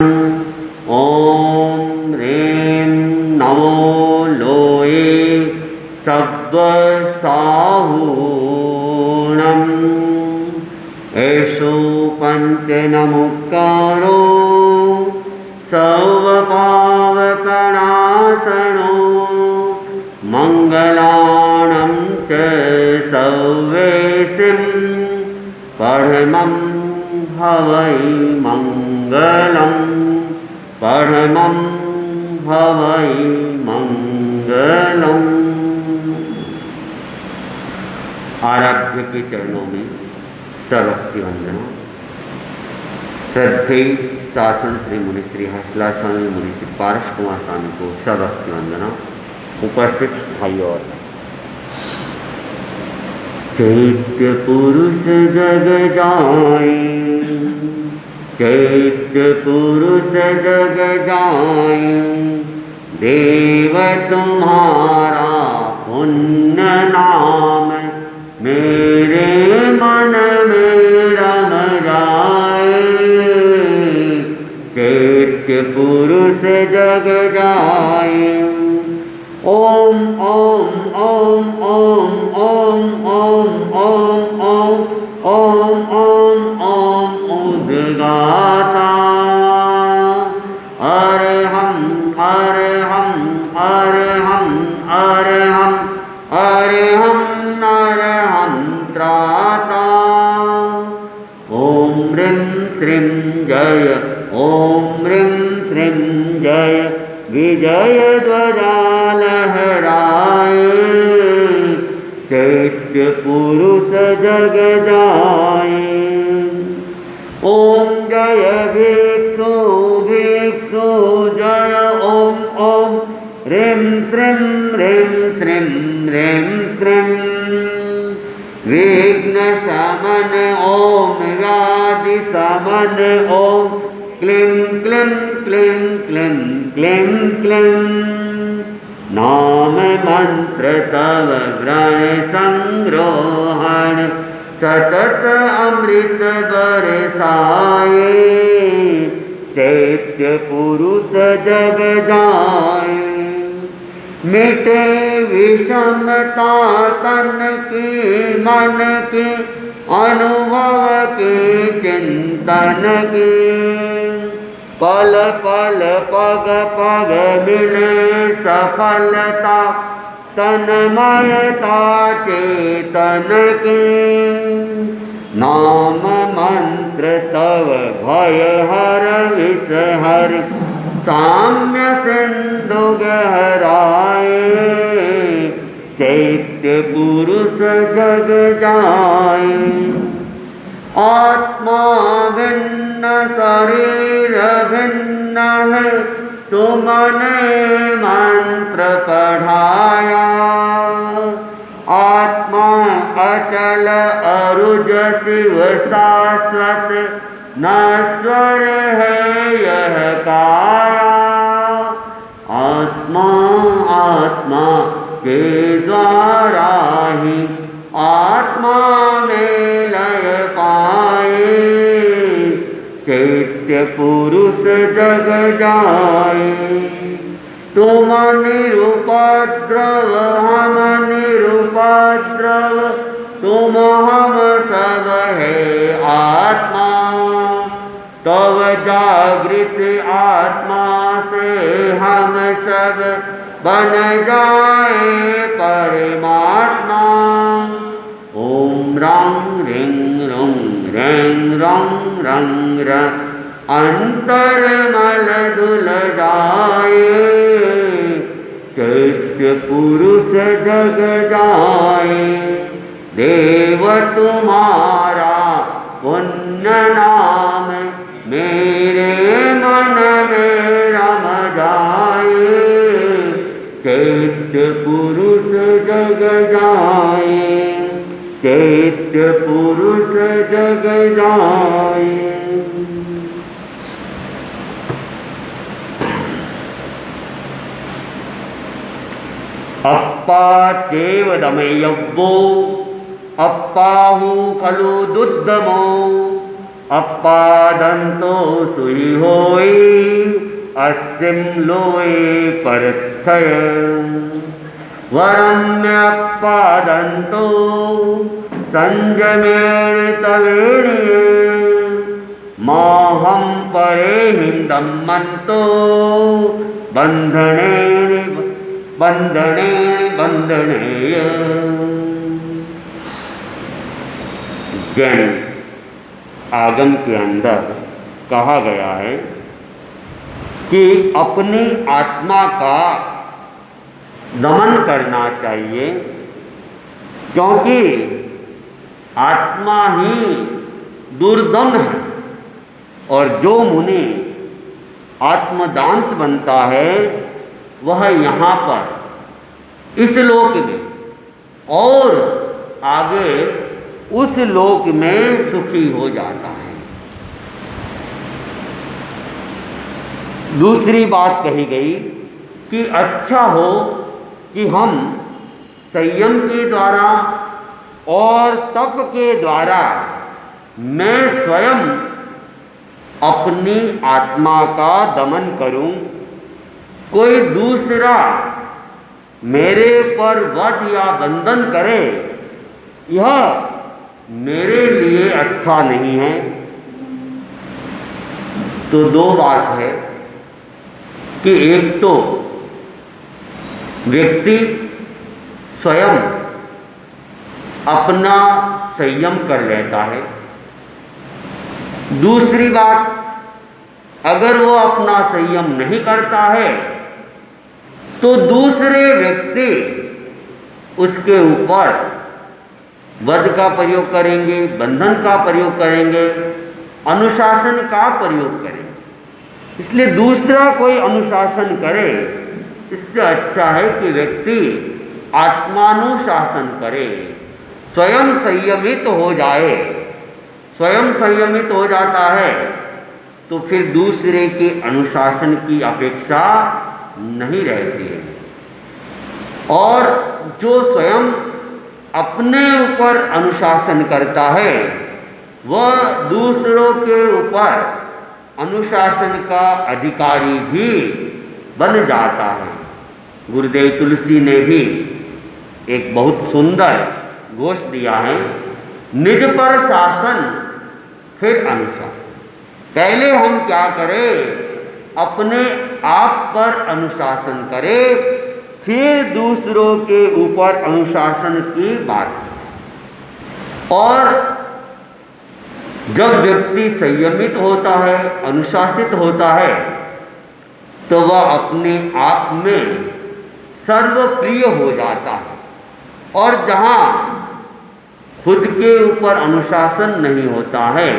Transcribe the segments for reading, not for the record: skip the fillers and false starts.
ॐ ह्रीं नमो लोये सब्वसाहूणम् एषो पञ्चनमुक्कारो सर्वपावकनाशनो मङ्गलानं च सर्वेशिं परमं हवै मङ्गलम् परमं भवै मंगलम्। आराध्य के चरणों में सर्वभक्ति वंदना। श्रद्धेय शासन श्री मुनि श्री हर्षला स्वामी मुनि श्री पारस कुमार स्वामी को सर्वभक्ति वंदना। उपस्थित भाई और चैत्य पुरुष जग जाए, चैत्य पुरुष जग जाए, देव तुम्हारा पुण्य नाम मेरे मन में रम जाए। चैत्य पुरुष जग जाए। ओम ओम ओम ओम ओम ओम ओम ओम ओम ओम ओम उद्गाता अरहं अरहं अरहं अरहं अरहं अरहं त्राता। ओम ह्रीं श्रीं जय, ओम ह्रीं श्रीं जय, विजय ध्वजा लहराए। चैत्य पुरुष जग जाए। ओम जय भिक्षु भिक्षु जय। ओम ओम ह्रीं श्रीं ह्रीं श्रीं ह्रीं श्रीं विघ्न शमन ओम व्याधि शमन ओम क्लीं क्लीं क्लीं क्लीं क्लीं क्लीं। नाम मंत्र तव व्रण संग्रहण सतत अमृत बरसाए। चैत्य पुरुष जग जाए। मिटे विषमता तन की मन की, अनुभव की चिंतन की। पल पल पग पग मिले सफलता, तन्मयता चेतन की। नाम मंत्र तव भय हर विष हर, साम्य सिंधु गहराए। चैत्य पुरुष जग जाए। आत्मा भिन्न शरीर भिन्न है, तुमने मंत्र पढ़ाया। आत्मा अचल अरुज शिव शाश्वत, नश्वर है यह काया। आत्मा आत्मा के द्वारा ही आत्मा में लय पाए। चैत्य पुरुष जग जाए। तुम निरुपद्रव हम निरुपद्रव, तुम हम सब है आत्मा। तव जागृत आत्मा से हम सब बन जाए परमात्मा। ओम रं ह्रीं रं ह्रीं रं रं रं, अंतरमल धुल जाए। चैत्य पुरुष जग जाए। देव तुम्हारा पुण्य नाम मेरे मन में रम जाए। चैत्य पुरुष जग जाए। चैत्य पुरुष जग जाए। अप्पा चेव दमयव्वो अप्पाहु खलु दुद्धमो अपादंतो सुई होई अस्सिम लोए परथय वरम्य अपादंतो संजमेण तवेणीये माहम परेहिं दम्मन्तो बंधनेन बंधनेय। जैन आगम के अंदर कहा गया है कि अपनी आत्मा का दमन करना चाहिए, क्योंकि आत्मा ही दुर्दम है। और जो मुनि आत्मदांत बनता है वह यहाँ पर इस लोक में और आगे उस लोक में सुखी हो जाता है। दूसरी बात कही गई कि अच्छा हो कि हम संयम के द्वारा और तप के द्वारा मैं स्वयं अपनी आत्मा का दमन करूं, कोई दूसरा मेरे पर वध या बंधन करे, यह मेरे लिए अच्छा नहीं है। तो दो बात है कि एक तो व्यक्ति स्वयं अपना संयम कर लेता है, दूसरी बात अगर वो अपना संयम नहीं करता है तो दूसरे व्यक्ति उसके ऊपर वध का प्रयोग करेंगे, बंधन का प्रयोग करेंगे, अनुशासन का प्रयोग करेंगे। इसलिए दूसरा कोई अनुशासन करे, इससे अच्छा है कि व्यक्ति आत्मानुशासन करे, स्वयं संयमित हो जाए। स्वयं संयमित हो जाता है तो फिर दूसरे के अनुशासन की अपेक्षा नहीं रहती है। और जो स्वयं अपने ऊपर अनुशासन करता है वह दूसरों के ऊपर अनुशासन का अधिकारी भी बन जाता है। गुरुदेव तुलसी ने भी एक बहुत सुंदर घोष दिया है, निज पर शासन फिर अनुशासन। पहले हम क्या करें, अपने आप पर अनुशासन करें, फिर दूसरों के ऊपर अनुशासन की बात करें। और जब व्यक्ति संयमित होता है, अनुशासित होता है, तो वह अपने आप में सर्वप्रिय हो जाता है। और जहाँ खुद के ऊपर अनुशासन नहीं होता है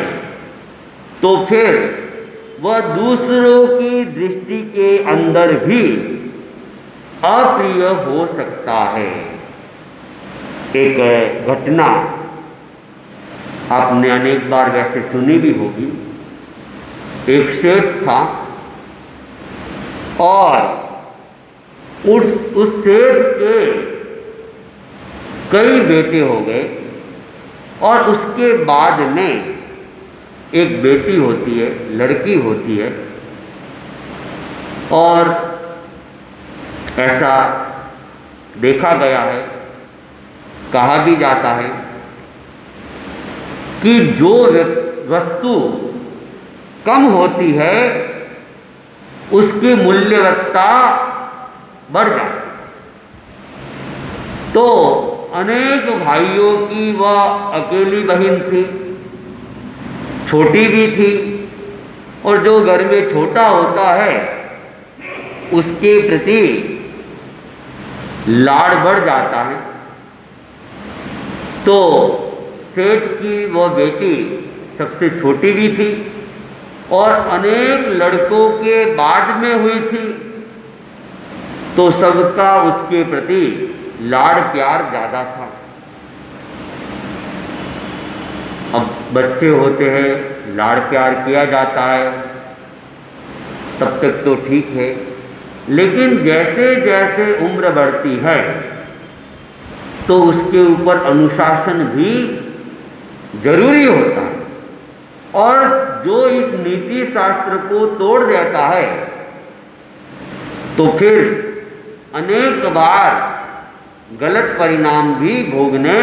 तो फिर वह दूसरों की दृष्टि के अंदर भी अप्रिय हो सकता है। एक घटना आपने अनेक बार वैसे सुनी भी होगी। एक सेठ था और उस सेठ के कई बेटे हो गए और उसके बाद में एक बेटी होती है, लड़की होती है। और ऐसा देखा गया है, कहा भी जाता है कि जो वस्तु कम होती है उसकी मूल्यवत्ता बढ़ जाती है। तो अनेक भाइयों की वह अकेली बहन थी, छोटी भी थी, और जो घर में छोटा होता है उसके प्रति लाड़ बढ़ जाता है। तो सेठ की वह बेटी सबसे छोटी भी थी और अनेक लड़कों के बाद में हुई थी, तो सबका उसके प्रति लाड़ प्यार ज़्यादा था। अब बच्चे होते हैं, लाड़ प्यार किया जाता है, तब तक तो ठीक है, लेकिन जैसे जैसे उम्र बढ़ती है तो उसके ऊपर अनुशासन भी जरूरी होता है। और जो इस नीति शास्त्र को तोड़ देता है तो फिर अनेक बार गलत परिणाम भी भोगने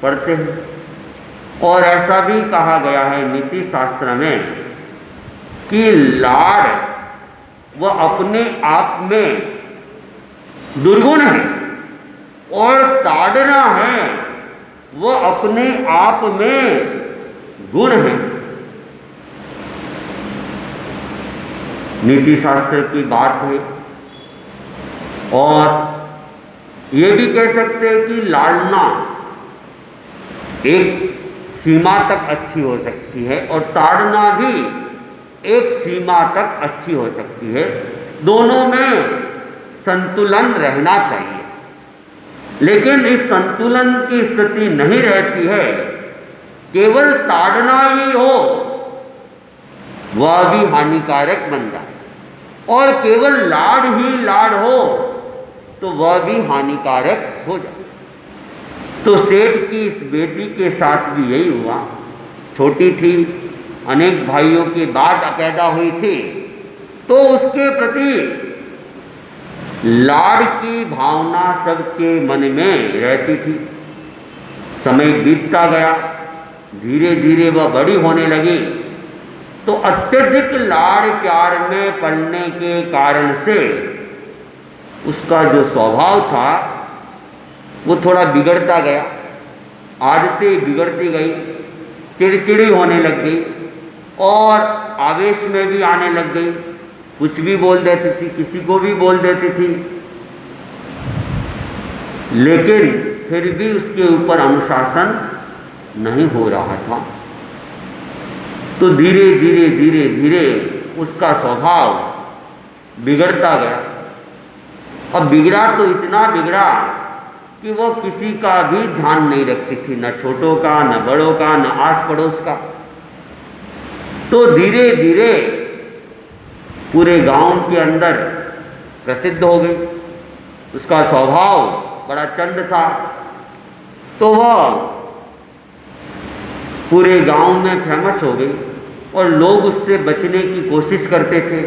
पड़ते हैं। और ऐसा भी कहा गया है नीति शास्त्र में कि लाड़ वह अपने आप में दुर्गुण है और ताड़ना है वह अपने आप में गुण है। नीति शास्त्र की बात है। और ये भी कह सकते हैं कि लालना एक सीमा तक अच्छी हो सकती है और ताड़ना भी एक सीमा तक अच्छी हो सकती है। दोनों में संतुलन रहना चाहिए। लेकिन इस संतुलन की स्थिति नहीं रहती है, केवल ताड़ना ही हो वह भी हानिकारक बन जाए और केवल लाड़ ही लाड़ हो तो वह भी हानिकारक हो जाए। तो सेठ की इस बेटी के साथ भी यही हुआ। छोटी थी, अनेक भाइयों के बाद पैदा हुई थी, तो उसके प्रति लाड़ की भावना सबके मन में रहती थी। समय बीतता गया, धीरे धीरे वह बड़ी होने लगी, तो अत्यधिक लाड़ प्यार में पड़ने के कारण से उसका जो स्वभाव था वो थोड़ा बिगड़ता गया। आदतें बिगड़ती गई, चिड़चिड़ी होने लग गई और आवेश में भी आने लग गई। कुछ भी बोल देती थी, किसी को भी बोल देती थी, लेकिन फिर भी उसके ऊपर अनुशासन नहीं हो रहा था। तो धीरे धीरे धीरे धीरे उसका स्वभाव बिगड़ता गया। अब बिगड़ा तो इतना बिगड़ा कि वो किसी का भी ध्यान नहीं रखती थी, न छोटों का, न बड़ों का, न आस पड़ोस का। तो धीरे धीरे पूरे गांव के अंदर प्रसिद्ध हो गई। उसका स्वभाव बड़ा चंड था, तो वह पूरे गांव में फेमस हो गई और लोग उससे बचने की कोशिश करते थे।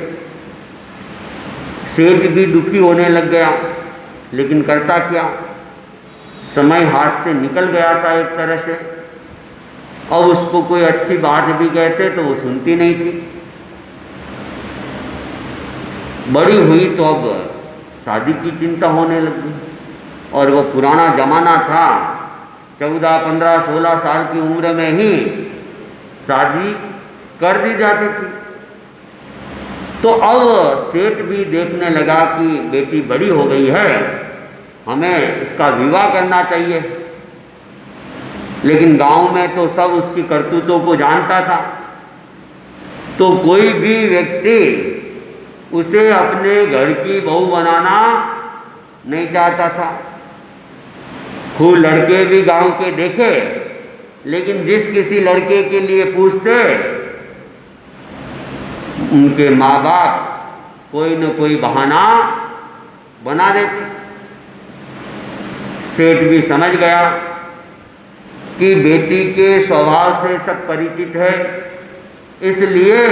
सेठ भी दुखी होने लग गया, लेकिन करता क्या, समय हाथ से निकल गया था एक तरह से। अब उसको कोई अच्छी बात भी कहते तो वो सुनती नहीं थी। बड़ी हुई तो अब शादी की चिंता होने लगी और वो पुराना जमाना था, 14, 15, 16 साल की उम्र में ही शादी कर दी जाती थी। तो अब सेठ भी देखने लगा कि बेटी बड़ी हो गई है, हमें इसका विवाह करना चाहिए। लेकिन गांव में तो सब उसकी करतूतों को जानता था, तो कोई भी व्यक्ति उसे अपने घर की बहू बनाना नहीं चाहता था। खूब लड़के भी गांव के देखे, लेकिन जिस किसी लड़के के लिए पूछते उनके माँ बाप कोई न कोई बहाना बना देते। सेठ भी समझ गया कि बेटी के स्वभाव से सब परिचित है, इसलिए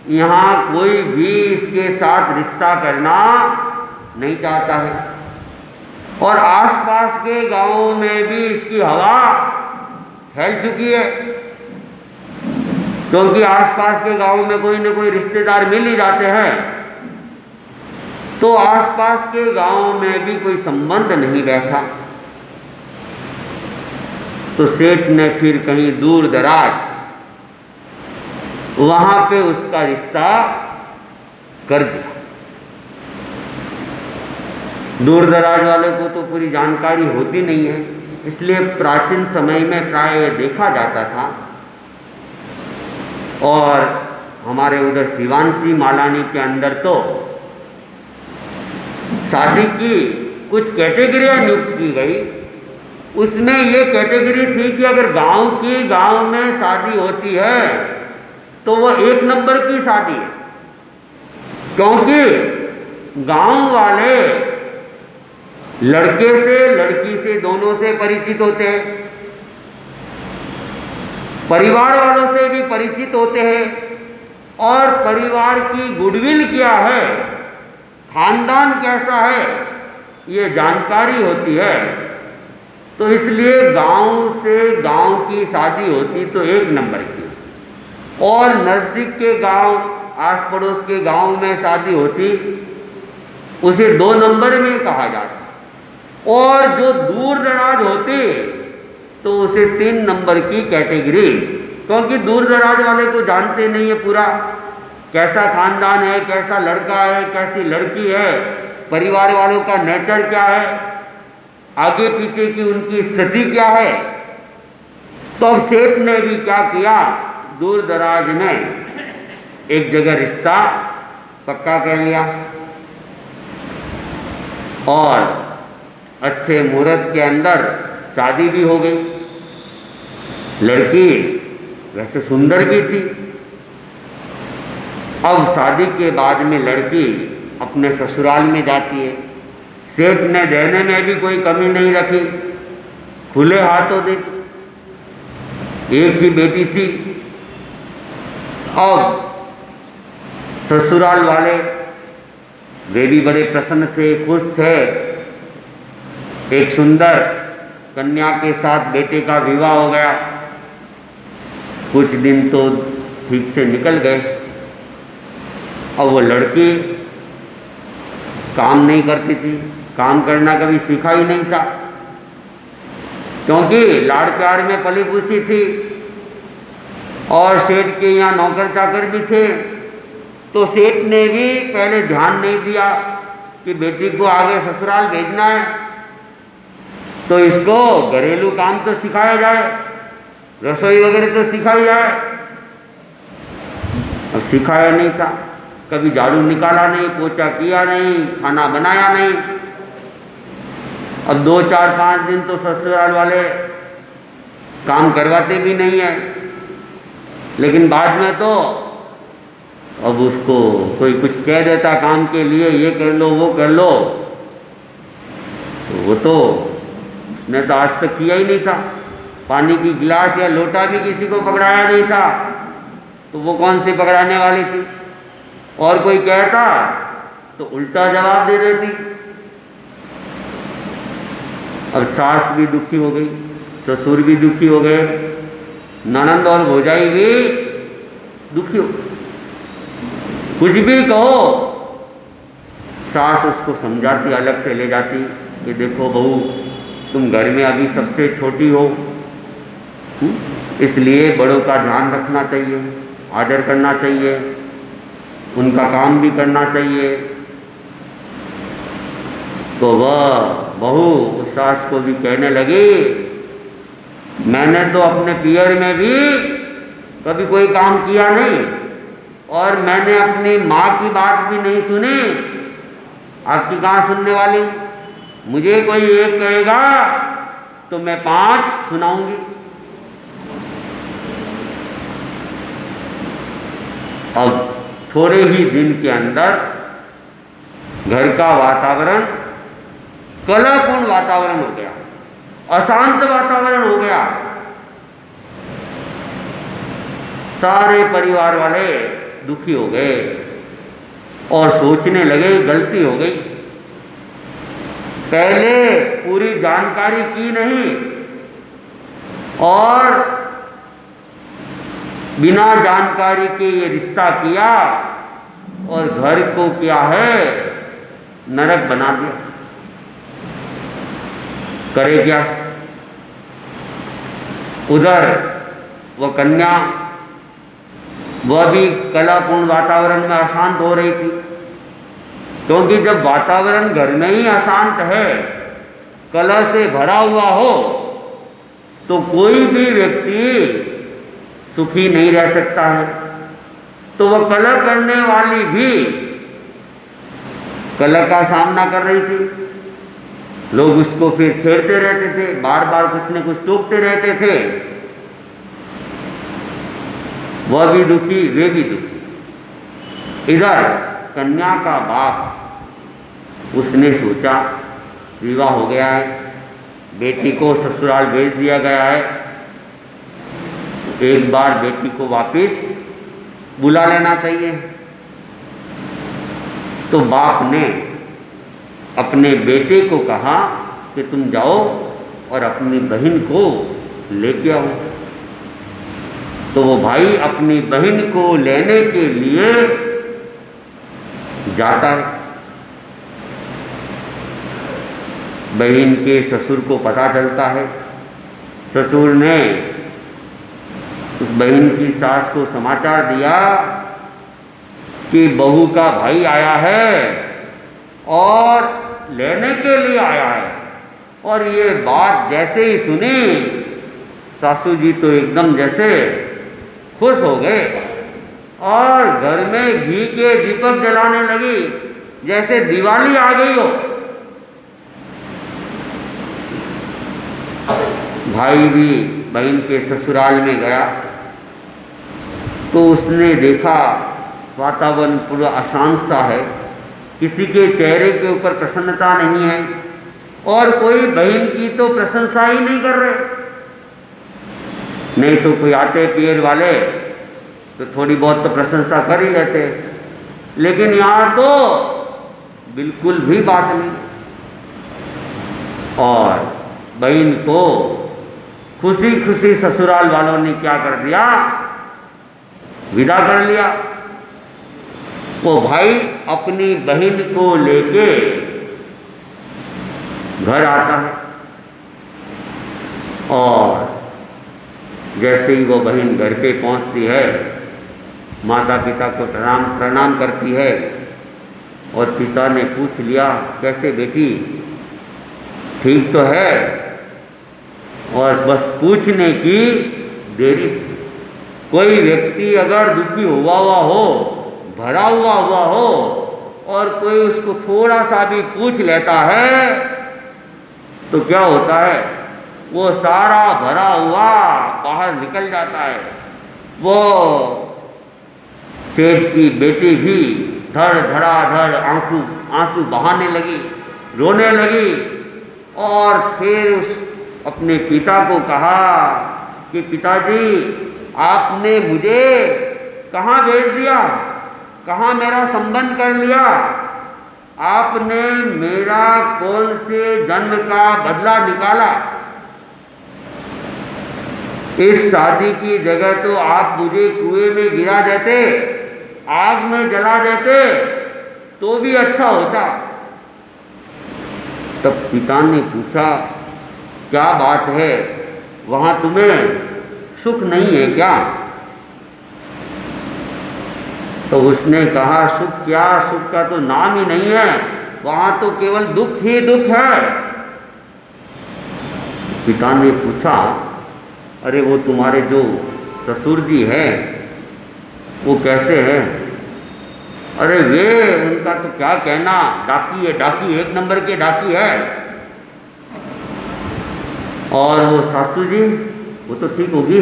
यहाँ कोई भी इसके साथ रिश्ता करना नहीं चाहता है। और आसपास के गांवों में भी इसकी हवा फैल चुकी है, क्योंकि आसपास के गांवों में कोई न कोई रिश्तेदार मिल ही जाते हैं। तो आसपास के गांवों में भी कोई संबंध नहीं बैठा। तो सेठ ने फिर कहीं दूर दराज वहां पे उसका रिश्ता कर दिया। दूर दराज वाले को तो पूरी जानकारी होती नहीं है, इसलिए प्राचीन समय में प्राय यह देखा जाता था। और हमारे उधर शिवांशी मालानी के अंदर तो शादी की कुछ कैटेगरियाँ नियुक्त की गई। उसमें ये कैटेगरी थी कि अगर गांव में शादी होती है तो वो 1 नंबर की शादी है, क्योंकि गांव वाले लड़के से लड़की से दोनों से परिचित होते हैं। परिवार वालों से भी परिचित होते हैं और परिवार की गुडविल क्या है, खानदान कैसा है, ये जानकारी होती है। तो इसलिए गांव से गांव की शादी होती तो एक नंबर की, और नज़दीक के गांव, आस पड़ोस के गांव में शादी होती उसे 2 नंबर में कहा जाता, और जो दूर दराज होती तो उसे 3 नंबर की कैटेगरी, क्योंकि दूर दराज वाले को जानते नहीं है पूरा कैसा खानदान है, कैसा लड़का है, कैसी लड़की है, परिवार वालों का नेचर क्या है, आगे पीछे की उनकी स्थिति क्या है। तो अब सेठ ने भी क्या किया, दूर दराज में एक जगह रिश्ता पक्का कर लिया और अच्छे मुहूर्त के अंदर शादी भी हो गई। लड़की वैसे सुंदर भी थी। अब शादी के बाद में लड़की अपने ससुराल में जाती है। सेठ ने देने में भी कोई कमी नहीं रखी, खुले हाथों दे। एक ही बेटी थी। अब ससुराल वाले वे भी बड़े प्रसन्न थे, खुश थे। एक सुंदर कन्या के साथ बेटे का विवाह हो गया। कुछ दिन तो ठीक से निकल गए। अब वो लड़की काम नहीं करती थी, काम करना कभी सीखा ही नहीं था, क्योंकि लाड़ प्यार में पली पूसी थी और सेठ के यहाँ नौकर चाकर भी थे। तो सेठ ने भी पहले ध्यान नहीं दिया कि बेटी को आगे ससुराल भेजना है, तो इसको घरेलू काम तो सिखाया जाए, रसोई वगैरह तो सिखाई जाए। अब सिखाया नहीं था, कभी झाड़ू निकाला नहीं, पोछा किया नहीं, खाना बनाया नहीं। अब 2, 4, 5 दिन तो ससुराल वाले काम करवाते भी नहीं है, लेकिन बाद में तो अब उसको कोई कुछ कह देता काम के लिए, ये कर लो वो कर लो, तो वो तो उसने तो आज तक किया ही नहीं था। पानी की गिलास या लोटा भी किसी को पकड़ाया नहीं था, तो वो कौन सी पकड़ाने वाली थी। और कोई कहता तो उल्टा जवाब दे देती। अब सास भी दुखी हो गई, ससुर भी दुखी हो गए, ननंद और भौजाई भी दुखी हो। कुछ भी कहो, सास उसको समझाती, अलग से ले जाती कि देखो बहू, तुम घर में अभी सबसे छोटी हो, इसलिए बड़ों का ध्यान रखना चाहिए, आदर करना चाहिए, उनका काम भी करना चाहिए। तो वह बहू उस सास को भी कहने लगी, मैंने तो अपने पियर में भी कभी कोई काम किया नहीं, और मैंने अपनी माँ की बात भी नहीं सुनी। आपकी कहाँ सुनने वाली? मुझे कोई एक कहेगा तो मैं 5 सुनाऊंगी। अब थोड़े ही दिन के अंदर घर का वातावरण कलहपूर्ण वातावरण हो गया, अशांत वातावरण हो गया। सारे परिवार वाले दुखी हो गए और सोचने लगे गलती हो गई, पहले पूरी जानकारी की नहीं और बिना जानकारी के ये रिश्ता किया और घर को क्या है नरक बना दिया। करे क्या? उधर वह कन्या, वह भी कलहपूर्ण वातावरण में अशांत हो रही थी, क्योंकि जब वातावरण घर में ही अशांत है, कलह से भरा हुआ हो, तो कोई भी व्यक्ति सुखी नहीं रह सकता है। तो वह कलह करने वाली भी कलह का सामना कर रही थी। लोग उसको फिर छेड़ते रहते थे, बार बार कुछ न कुछ टोकते रहते थे। वह भी दुखी, वे भी दुखी। इधर कन्या का बाप, उसने सोचा विवाह हो गया है, बेटी को ससुराल भेज दिया गया है, एक बार बेटी को वापस बुला लेना चाहिए। तो बाप ने अपने बेटे को कहा कि तुम जाओ और अपनी बहन को लेके आओ। तो वो भाई अपनी बहन को लेने के लिए जाता है। बहन के ससुर को पता चलता है। ससुर ने उस बहन की सास को समाचार दिया कि बहू का भाई आया है और लेने के लिए आया है। और ये बात जैसे ही सुनी, सासू जी तो एकदम जैसे खुश हो गए और घर में घी के दीपक जलाने लगी, जैसे दिवाली आ गई हो। भाई भी बहन के ससुराल में गया तो उसने देखा वातावरण पूरा अशांत सा है, किसी के चेहरे के ऊपर प्रसन्नता नहीं है और कोई बहन की तो प्रशंसा ही नहीं कर रहे। नहीं तो कोई आते पीर वाले तो थोड़ी बहुत तो प्रशंसा कर ही लेते, लेकिन यहाँ तो बिल्कुल भी बात नहीं। और बहन को खुशी खुशी ससुराल वालों ने क्या कर दिया, विदा कर लिया। वो भाई अपनी बहन को लेके घर आता है और जैसे ही वो बहन घर पे पहुंचती है, माता पिता को प्रणाम करती है। और पिता ने पूछ लिया, कैसे बेटी, ठीक तो है? और बस पूछने की देरी थी। कोई व्यक्ति अगर दुखी हुआ हो, भरा हुआ हो और कोई उसको थोड़ा सा भी पूछ लेता है तो क्या होता है, वो सारा भरा हुआ बाहर निकल जाता है। वो सेठ की बेटी भी धड़ धड़ाधड़ आंसू बहाने लगी, रोने लगी और फिर उस अपने पिता को कहा कि पिताजी, आपने मुझे कहाँ भेज दिया, कहाँ मेरा संबंध कर लिया, आपने मेरा कौन से जन्म का बदला निकाला। इस शादी की जगह तो आप मुझे कुएं में गिरा देते, आग में जला देते तो भी अच्छा होता। तब पिता ने पूछा, क्या बात है, वहाँ तुम्हें सुख नहीं है क्या? तो उसने कहा, सुख क्या, सुख का तो नाम ही नहीं है, वहाँ तो केवल दुख ही दुख है। पिता ने पूछा, अरे वो तुम्हारे जो ससुर जी हैं वो कैसे हैं? अरे वे, उनका तो क्या कहना, डाकी है, डाकी, एक नंबर के डाकी है। और वो सासू जी, वो तो ठीक होगी?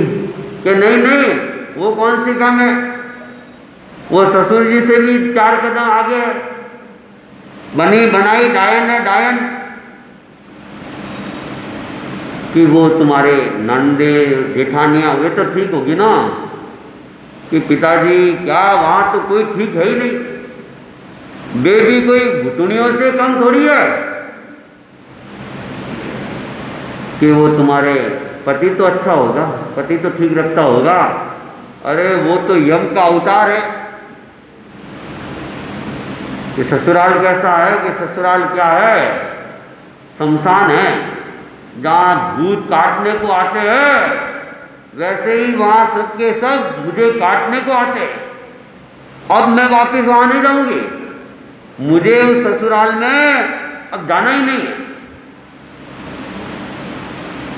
कि नहीं नहीं, वो कौन सी कम है, वो ससुर जी से भी 4 कदम आगे है, बनी बनाई डायन है, डायन। कि वो तुम्हारे नंदे जेठानियाँ, वे तो ठीक होगी ना? कि पिताजी क्या, वहाँ तो कोई ठीक है ही नहीं, बेबी कोई घुटनियों से कम थोड़ी है। कि वो तुम्हारे पति तो अच्छा होगा, पति तो ठीक रखता होगा। अरे वो तो यम का अवतार है। कि ससुराल कैसा है, कि ससुराल क्या है, शमशान है, जहाँ भूत काटने को आते हैं वैसे ही वहाँ सबके सब मुझे काटने को आते हैं। अब मैं वापस वहाँ नहीं जाऊंगी, मुझे उस ससुराल में अब जाना ही नहीं है।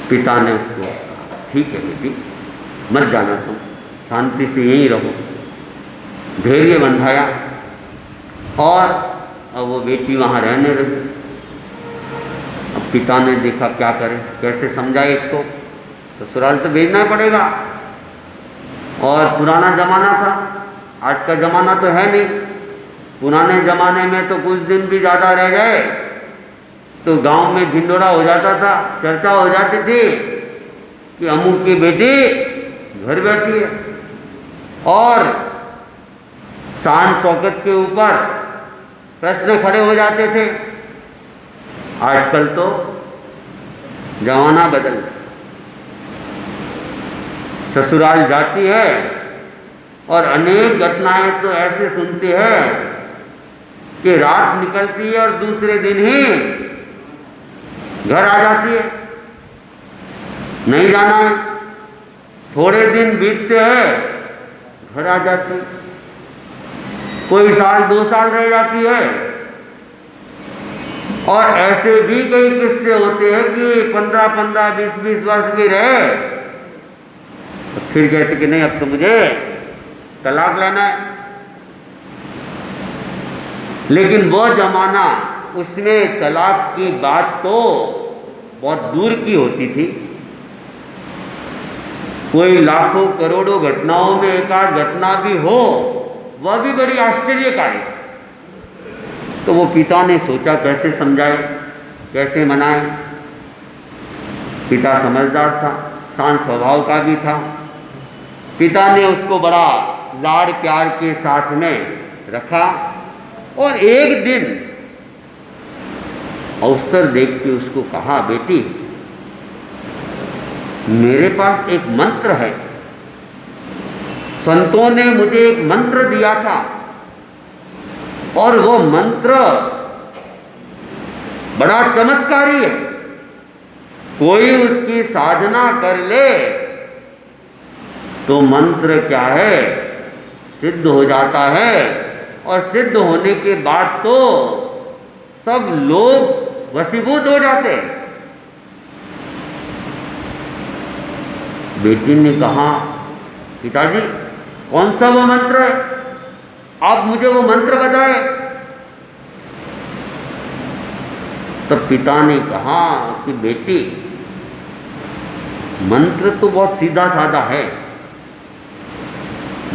पिता ने उसको कहा, ठीक है बेटी, मत जाना तुम, शांति से यहीं रहो, धैर्य बंधाया। और अब वो बेटी वहाँ रहने लगी। अब पिता ने देखा क्या करे, कैसे समझाए इसको, ससुराल तो भेजना पड़ेगा। और पुराना ज़माना था, आज का ज़माना तो है नहीं। पुराने ज़माने में तो कुछ दिन भी ज़्यादा रह जाए तो गांव में ढिंडोरा हो जाता था, चर्चा हो जाती थी कि अमुक की बेटी घर बैठी है। और शान शौकत के ऊपर प्रश्न खड़े हो जाते थे। आजकल तो जमाना बदल गया। ससुराल जाती है और अनेक घटनाएं तो ऐसे सुनती है कि रात निकलती है और दूसरे दिन ही घर आ जाती है। नहीं जाना है, थोड़े दिन बीतते हैं घर आ जाती है। कोई साल 2 साल रह जाती है। और ऐसे भी कई किस्से होते हैं कि 15-15, 20-20 वर्ष भी रहे तो फिर कहते कि नहीं, अब तो मुझे तलाक लेना है। लेकिन वो जमाना, उसमें तलाक की बात तो बहुत दूर की होती थी। कोई लाखों करोड़ों घटनाओं में एक आध घटना भी हो, वह भी बड़ी आश्चर्यकारी। तो वो पिता ने सोचा कैसे समझाए, कैसे मनाए। पिता समझदार था, शांत स्वभाव का भी था। पिता ने उसको बड़ा लाड़ प्यार के साथ में रखा और एक दिन अवसर देख के उसको कहा, बेटी मेरे पास एक मंत्र है। संतों ने मुझे एक मंत्र दिया था और वो मंत्र बड़ा चमत्कारी है। कोई उसकी साधना कर ले तो मंत्र क्या है, सिद्ध हो जाता है। और सिद्ध होने के बाद तो सब लोग वशीभूत हो जाते हैं। बेटी ने कहा, पिताजी कौन सा वो मंत्र है, आप मुझे वो मंत्र बताए। तब पिता ने कहा कि बेटी मंत्र तो बहुत सीधा साधा है,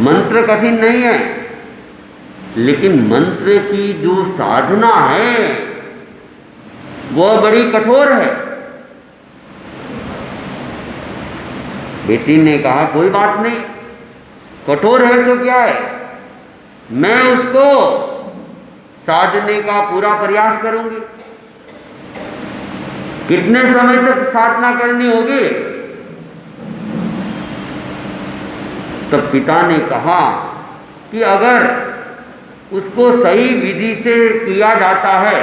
मंत्र कठिन नहीं है, लेकिन मंत्र की जो साधना है वह बड़ी कठोर है। बेटी ने कहा कोई बात नहीं, कठोर है तो क्या है, मैं उसको साधने का पूरा प्रयास करूंगी। कितने समय तक साधना करनी होगी? तब पिता ने कहा कि अगर उसको सही विधि से किया जाता है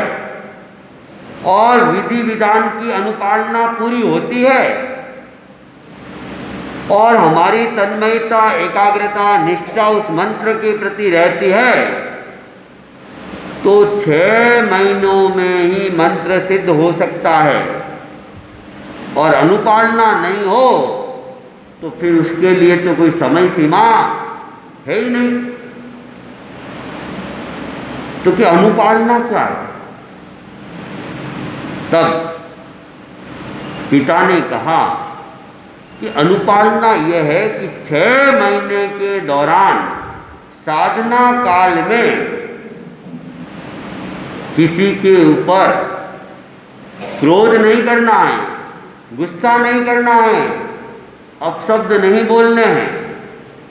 और विधि विधान की अनुपालना पूरी होती है और हमारी तन्मयता, एकाग्रता, निष्ठा उस मंत्र के प्रति रहती है तो 6 महीनों में ही मंत्र सिद्ध हो सकता है। और अनुपालना नहीं हो तो फिर उसके लिए तो कोई समय सीमा है ही नहीं। तो क्या अनुपालना क्या है? तब पिता ने कहा कि अनुपालना यह है कि 6 महीने के दौरान साधना काल में किसी के ऊपर क्रोध नहीं करना है, गुस्सा नहीं करना है, अपशब्द नहीं बोलने हैं,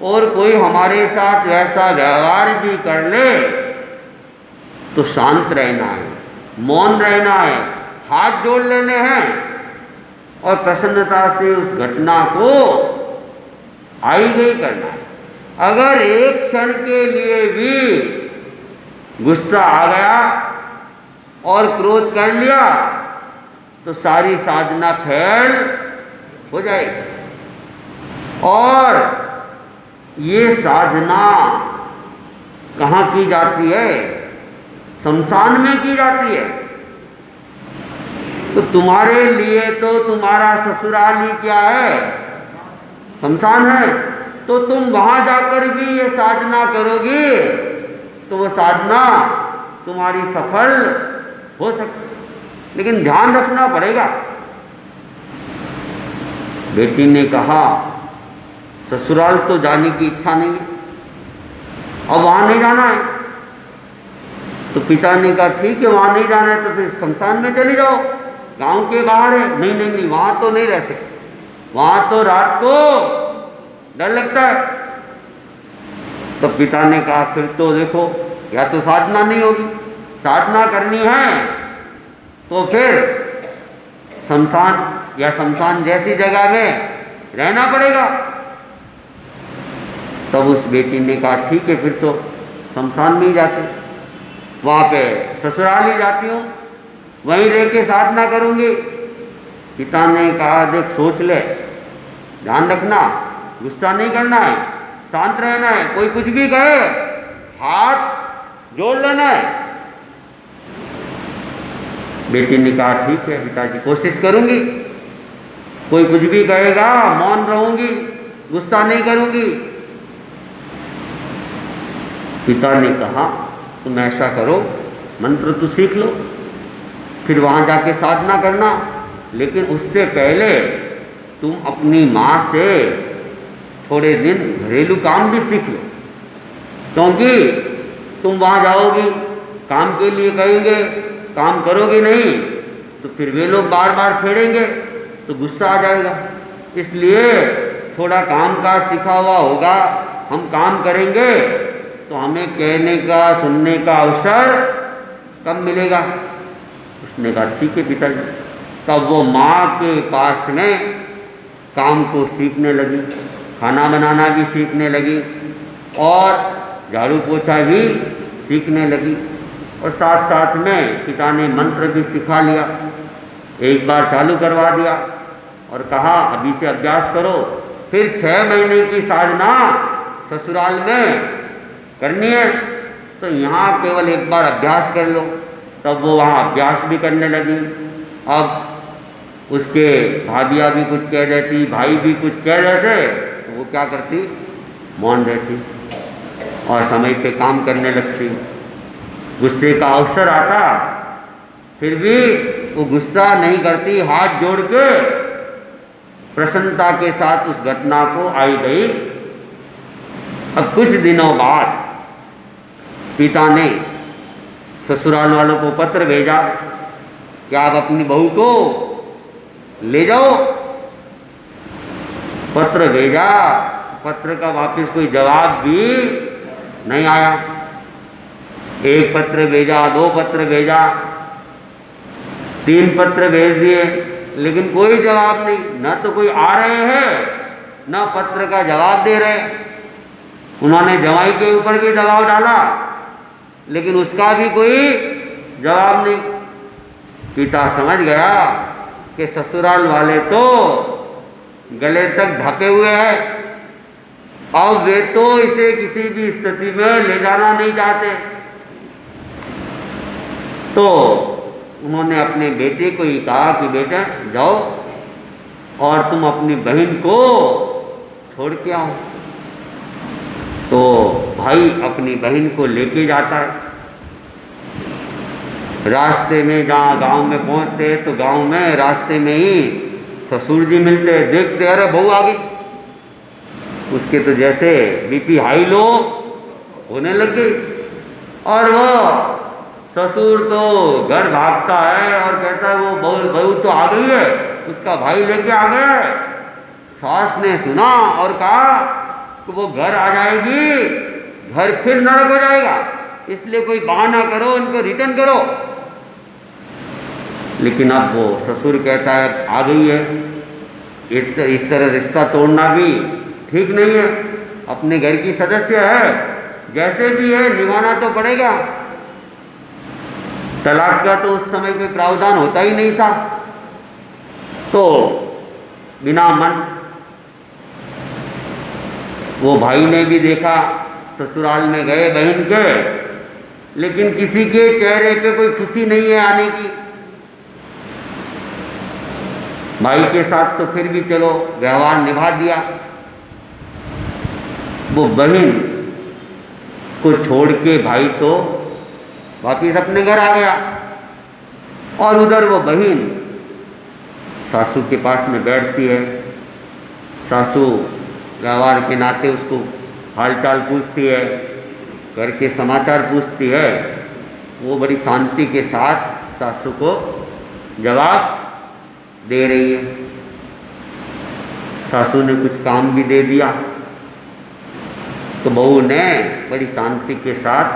और कोई हमारे साथ वैसा व्यवहार भी कर ले तो शांत रहना है, मौन रहना है, हाथ जोड़ लेने हैं और प्रसन्नता से उस घटना को आई गई करना है। अगर एक क्षण के लिए भी गुस्सा आ गया और क्रोध कर लिया तो सारी साधना फेल हो जाएगी। और ये साधना कहाँ की जाती है? शमशान में की जाती है। तो तुम्हारे लिए तो तुम्हारा ससुराल ही क्या है? शमशान है। तो तुम वहाँ जाकर भी ये साधना करोगी तो वो साधना तुम्हारी सफल हो सकती, लेकिन ध्यान रखना पड़ेगा। बेटी ने कहा ससुराल तो जाने की इच्छा नहीं है, अब वहाँ नहीं जाना है। तो पिता ने कहा ठीक है, वहाँ नहीं जाना है तो फिर शमशान में चले जाओ, गांव के बाहर है। नहीं नहीं नहीं, वहाँ तो नहीं रह सकते, वहाँ तो रात को डर लगता है। तो पिता ने कहा फिर तो देखो, या तो साधना नहीं होगी, साधना करनी है तो फिर शमशान या शमशान जैसी जगह में रहना पड़ेगा। तब उस बेटी ने कहा ठीक है, फिर तो शमशान में ही जाते, वहाँ पे ससुराल ही जाती हूँ, वहीं रह के साधना करूँगी। पिता ने कहा देख सोच ले, ध्यान रखना, गुस्सा नहीं करना है, शांत रहना है, कोई कुछ भी कहे हाथ जोड़ लेना है। बेटी ने कहा ठीक है पिताजी, कोशिश करूंगी, कोई कुछ भी कहेगा मौन रहूंगी, गुस्सा नहीं करूंगी। पिता ने कहा तुम ऐसा करो, मंत्र तो सीख लो, फिर वहाँ जाके साधना करना, लेकिन उससे पहले तुम अपनी माँ से थोड़े दिन घरेलू काम भी सीख लो, क्योंकि तुम वहाँ जाओगी, काम के लिए कहेंगे, काम करोगे नहीं तो फिर वे लोग बार बार छेड़ेंगे तो गुस्सा आ जाएगा। इसलिए थोड़ा काम का सीखा हुआ होगा, हम काम करेंगे तो हमें कहने का सुनने का अवसर कम मिलेगा। उसने कहा ठीक है पिताजी। तब वो माँ के पास में काम को सीखने लगी, खाना बनाना भी सीखने लगी और झाड़ू पोछा भी सीखने लगी, और साथ साथ में पिता ने मंत्र भी सिखा लिया, एक बार चालू करवा दिया और कहा अभी से अभ्यास करो। फिर 6 महीने की साधना ससुराल में करनी है, तो यहाँ केवल एक बार अभ्यास कर लो। तब वो वहाँ अभ्यास भी करने लगी। अब उसके भाभियाँ भी कुछ कह देती, भाई भी कुछ कह देते, तो वो क्या करती, मौन रहती और समय पे काम करने लगती। गुस्से का अवसर आता फिर भी वो गुस्सा नहीं करती, हाथ जोड़ के प्रसन्नता के साथ उस घटना को आई गई। अब कुछ दिनों बाद पिता ने ससुराल वालों को पत्र भेजा कि आप अपनी बहू को ले जाओ। पत्र भेजा, पत्र का वापस कोई जवाब भी नहीं आया। एक पत्र भेजा, 2 पत्र भेजा, 3 पत्र भेज दिए, लेकिन कोई जवाब नहीं। न तो कोई आ रहे हैं, न पत्र का जवाब दे रहे। उन्होंने जवाई के ऊपर भी दबाव डाला, लेकिन उसका भी कोई जवाब नहीं। पिता समझ गया कि ससुराल वाले तो गले तक ढके हुए हैं, अब वे तो इसे किसी भी स्थिति में ले जाना नहीं चाहते। तो उन्होंने अपने बेटे को ही कहा कि बेटा जाओ और तुम अपनी बहन को छोड़ के आओ। तो भाई अपनी बहन को लेके जाता है। रास्ते में जहाँ गांव में पहुँचते तो गांव में रास्ते में ही ससुर जी मिलते, देखते अरे बहू आ गई। उसके तो जैसे बीपी हाई लो होने लग गई, और वो ससुर तो घर भागता है और कहता है वो बहू तो आ गई है, उसका भाई लेके आ गया है। सास ने सुना और कहा कि वो घर आ जाएगी, घर फिर नरक हो जाएगा, इसलिए कोई बहाना करो, उनको रिटर्न करो। लेकिन अब वो ससुर कहता है आ गई है, इस तरह रिश्ता तोड़ना भी ठीक नहीं है, अपने घर की सदस्य है, जैसे भी है निभाना तो पड़ेगा। तलाक का तो उस समय कोई प्रावधान होता ही नहीं था। तो बिना मन वो भाई ने भी देखा, ससुराल में गए बहन के, लेकिन किसी के चेहरे पे कोई खुशी नहीं है आने की। भाई के साथ तो फिर भी चलो व्यवहार निभा दिया। वो बहन को छोड़ के भाई तो वापिस अपने घर आ गया, और उधर वो बहन सासू के पास में बैठती है। सासू व्यवहार के नाते उसको हालचाल पूछती है, घर के समाचार पूछती है। वो बड़ी शांति के साथ सासू को जवाब दे रही है। सासू ने कुछ काम भी दे दिया तो बहू ने बड़ी शांति के साथ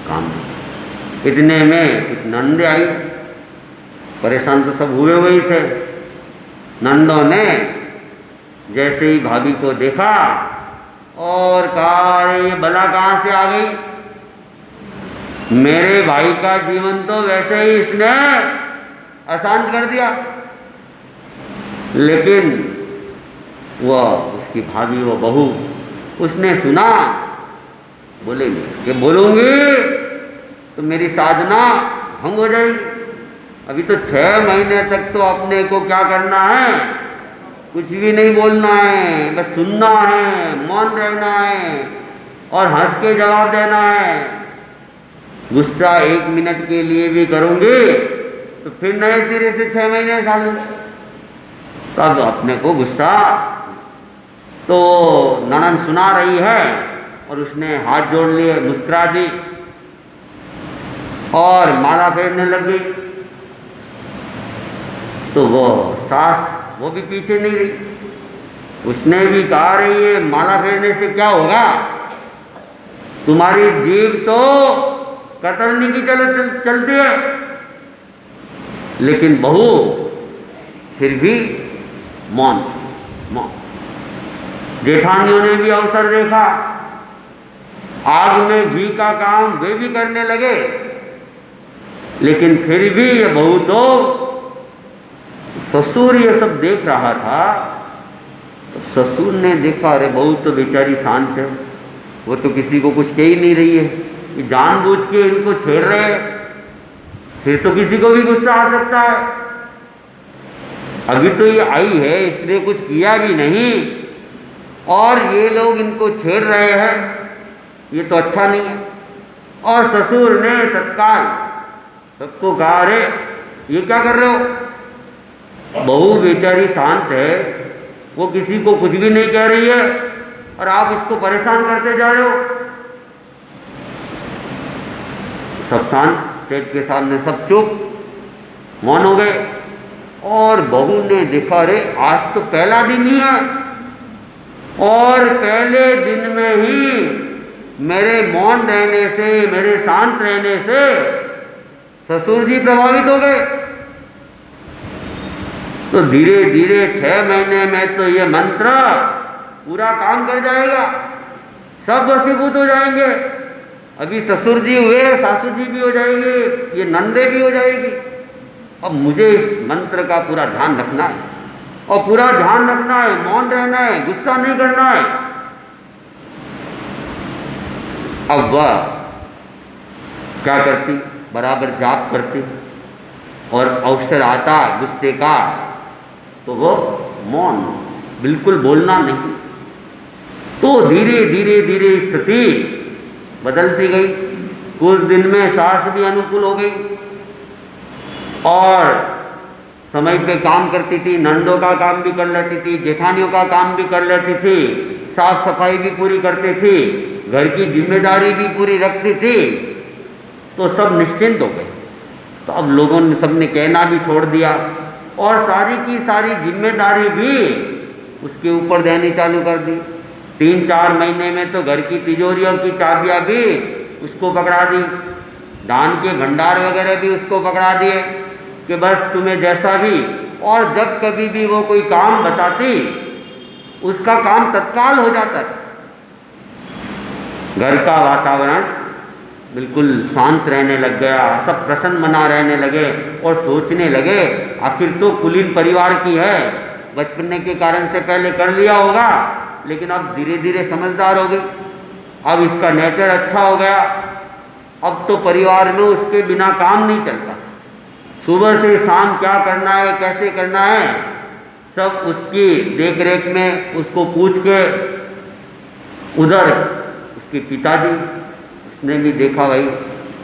काम किया। इतने में कुछ नंदे आई, परेशान तो सब हुए हुए ही थे। नंदों ने जैसे ही भाभी को देखा और कहा, अरे ये बला कहाँ से आ गई, मेरे भाई का जीवन तो वैसे ही इसने आसान कर दिया। लेकिन वह उसकी भाभी, वो बहू, उसने सुना, बोले नहीं कि बोलूँगी तो मेरी साधना भंग हो जाएगी। अभी तो 6 महीने तक तो अपने को क्या करना है, कुछ भी नहीं बोलना है, बस सुनना है, मौन रहना है और हंस के जवाब देना है। गुस्सा 1 मिनट के लिए भी करूँगी तो फिर नए सिरे से 6 महीने साल, तब अपने को गुस्सा। तो ननद सुना रही है और उसने हाथ जोड़ लिए, मुस्कुरा दी और माला फेरने लग गई। तो वो सास, वो भी पीछे नहीं रही, उसने भी कहा, रही है माला फेरने से क्या होगा, तुम्हारी जीभ तो कतरनी की चलती है। लेकिन बहू फिर भी मौन। जेठानियों ने भी अवसर देखा, आग में घी का काम वे भी करने लगे, लेकिन फिर भी ये बहू तो, ससुर ये सब देख रहा था। तो ससुर ने देखा, अरे बहू तो बेचारी शांत है, वो तो किसी को कुछ कह ही नहीं रही है, ये जानबूझ के इनको छेड़ रहे हैं, फिर तो किसी को भी गुस्सा आ सकता है। अभी तो ये आई है, इसने कुछ किया भी नहीं और ये लोग इनको छेड़ रहे हैं, ये तो अच्छा नहीं है। और ससुर ने तत्काल सबको कहा, अरे ये क्या कर रहे हो, बहू बेचारी शांत है, वो किसी को कुछ भी नहीं कह रही है और आप इसको परेशान करते जा रहे हो। सब शांत, सेठ के सामने सब चुप, मौन हो गए। और बहू ने देखा, अरे आज तो पहला दिन ही है और पहले दिन में ही मेरे मौन रहने से, मेरे शांत रहने से ससुर जी प्रभावित हो गए। तो धीरे धीरे 6 महीने में तो ये मंत्र पूरा काम कर जाएगा, सब वशीभूत हो जाएंगे। अभी ससुर जी हुए, सासू जी भी हो जाएंगे, ये नंदे भी हो जाएगी। अब मुझे इस मंत्र का पूरा ध्यान रखना है और पूरा ध्यान रखना है, मौन रहना है, गुस्सा नहीं करना है। अब वह क्या करती, बराबर जाप करती और अवसर आता गुस्से का तो वो मौन, बिल्कुल बोलना नहीं। तो धीरे धीरे धीरे स्थिति बदलती गई। कुछ दिन में सास भी अनुकूल हो गई और समय पे काम करती थी, नंदों का काम भी कर लेती थी, जेठानियों का काम भी कर लेती थी, साफ सफाई भी पूरी करती थी, घर की जिम्मेदारी भी पूरी रखती थी। तो सब निश्चिंत हो गए। तो अब लोगों ने, सबने कहना भी छोड़ दिया और सारी की सारी जिम्मेदारी भी उसके ऊपर देनी चालू कर दी। 3-4 महीने में तो घर की तिजोरियों की चाबियाँ भी उसको पकड़ा दी, धान के भंडार वगैरह भी उसको पकड़ा दिए कि बस तुम्हें जैसा भी। और जब कभी भी वो कोई काम बताती, उसका काम तत्काल हो जाता था। घर का वातावरण बिल्कुल शांत रहने लग गया, सब प्रसन्न मना रहने लगे और सोचने लगे, आखिर तो कुलीन परिवार की है, बचपने के कारण से पहले कर लिया होगा, लेकिन अब धीरे धीरे समझदार हो गई, अब इसका नेचर अच्छा हो गया, अब तो परिवार में उसके बिना काम नहीं चलता। सुबह से शाम क्या करना है, कैसे करना है, सब उसकी देख रेख में उसको पूछ के। उधर उसके पिताजी, उसने भी देखा, भाई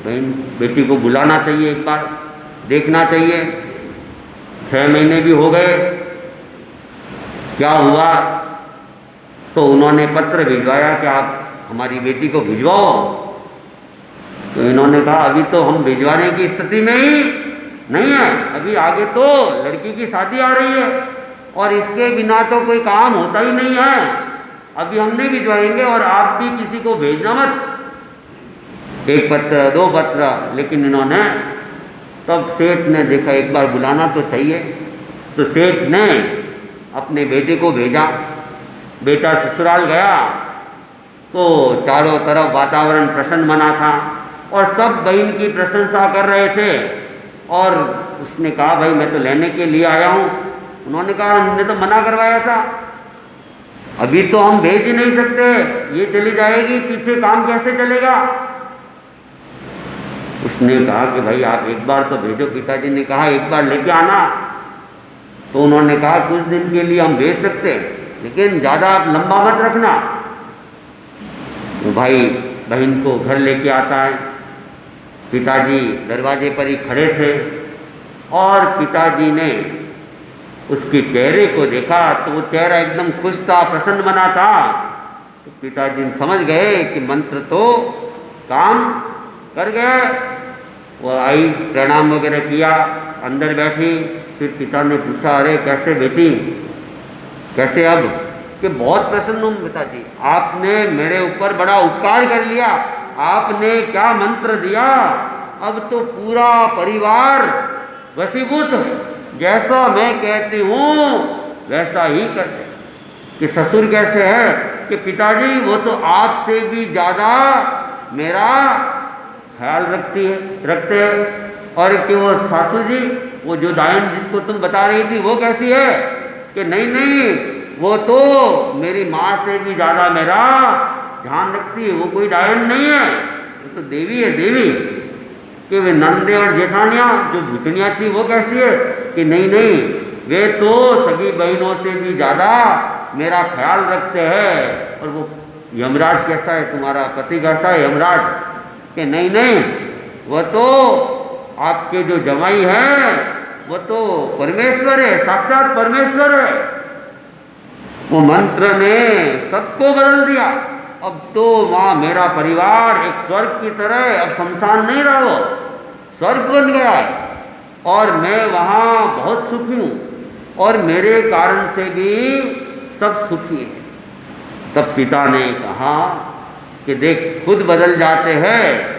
बहन बेटी को बुलाना चाहिए, एक बार देखना चाहिए। 6 महीने भी हो गए, क्या हुआ? तो उन्होंने पत्र भिजवाया कि आप हमारी बेटी को भिजवाओ। तो इन्होंने कहा, अभी तो हम भिजवाने की स्थिति में ही नहीं है, अभी आगे तो लड़की की शादी आ रही है और इसके बिना तो कोई काम होता ही नहीं है। अभी हम नहीं भिजवाएंगे और आप भी किसी को भेजना मत, 1 पत्र 2 पत्र। लेकिन इन्होंने, तब सेठ ने देखा एक बार बुलाना तो चाहिए, तो सेठ ने अपने बेटे को भेजा। बेटा ससुराल गया तो चारों तरफ वातावरण प्रसन्न बना था और सब बहन की प्रशंसा कर रहे थे। और उसने कहा भाई मैं तो लेने के लिए आया हूँ। उन्होंने कहा हमने तो मना करवाया था, अभी तो हम भेज ही नहीं सकते, ये चली जाएगी, पीछे काम कैसे चलेगा। उसने कहा कि भाई आप एक बार तो भेजो। पिताजी ने कहा एक बार लेके आना। तो उन्होंने कहा कुछ दिन के लिए हम भेज सकते, लेकिन ज़्यादा आप लंबा मत रखना। तो भाई बहन को घर लेके आता है। पिताजी दरवाजे पर ही खड़े थे और पिताजी ने उसके चेहरे को देखा तो वो चेहरा एकदम खुश था, प्रसन्न बना था। तो पिताजी समझ गए कि मंत्र तो काम कर गए। वो आई, प्रणाम वगैरह किया, अंदर बैठी। फिर पिता ने पूछा अरे कैसे बेटी, कैसे अब? कि बहुत प्रसन्न हूँ पिताजी, आपने मेरे ऊपर बड़ा उपकार कर लिया, आपने क्या मंत्र दिया, अब तो पूरा परिवार वशीभूत है, जैसा मैं कहती हूँ वैसा ही करते। कि ससुर कैसे है? कि पिताजी वो तो आपसे भी ज़्यादा मेरा ख्याल रखते हैं। और कि वो सासू जी, वो जो दायन जिसको तुम बता रही थी वो कैसी है? कि नहीं वो तो मेरी माँ से भी ज़्यादा मेरा ध्यान रखती है, वो कोई दायन नहीं है, वो तो देवी है, देवी। कि वे नंदे और जेठानियाँ जो भूतनियाँ थी वो कैसी है? कि नहीं वे तो सभी बहनों से भी ज़्यादा मेरा ख्याल रखते हैं। और वो यमराज कैसा है, तुम्हारा पति कैसा है यमराज? कि नहीं वो तो आपके जो जमाई हैं वो तो परमेश्वर है, साक्षात परमेश्वर है। वो मंत्र ने सबको बदल दिया। अब तो माँ मेरा परिवार एक स्वर्ग की तरह, अब शमशान नहीं रहा, वो स्वर्ग बन गया है और मैं वहाँ बहुत सुखी हूँ और मेरे कारण से भी सब सुखी है। तब पिता ने कहा कि देख खुद बदल जाते हैं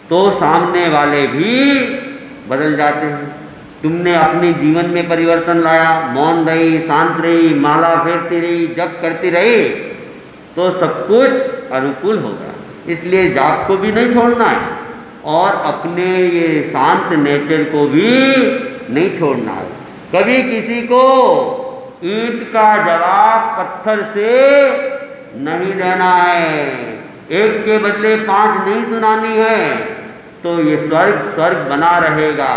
तो सामने वाले भी बदल जाते हैं। तुमने अपने जीवन में परिवर्तन लाया, मौन रही, शांत रही, माला फेरती रही, जप करती रही, तो सब कुछ अनुकूल होगा। इसलिए जाप को भी नहीं छोड़ना है और अपने ये शांत नेचर को भी नहीं छोड़ना है। कभी किसी को ईंट का जवाब पत्थर से नहीं देना है, एक के बदले 5 नहीं सुनानी है, तो ये स्वर्ग बना रहेगा।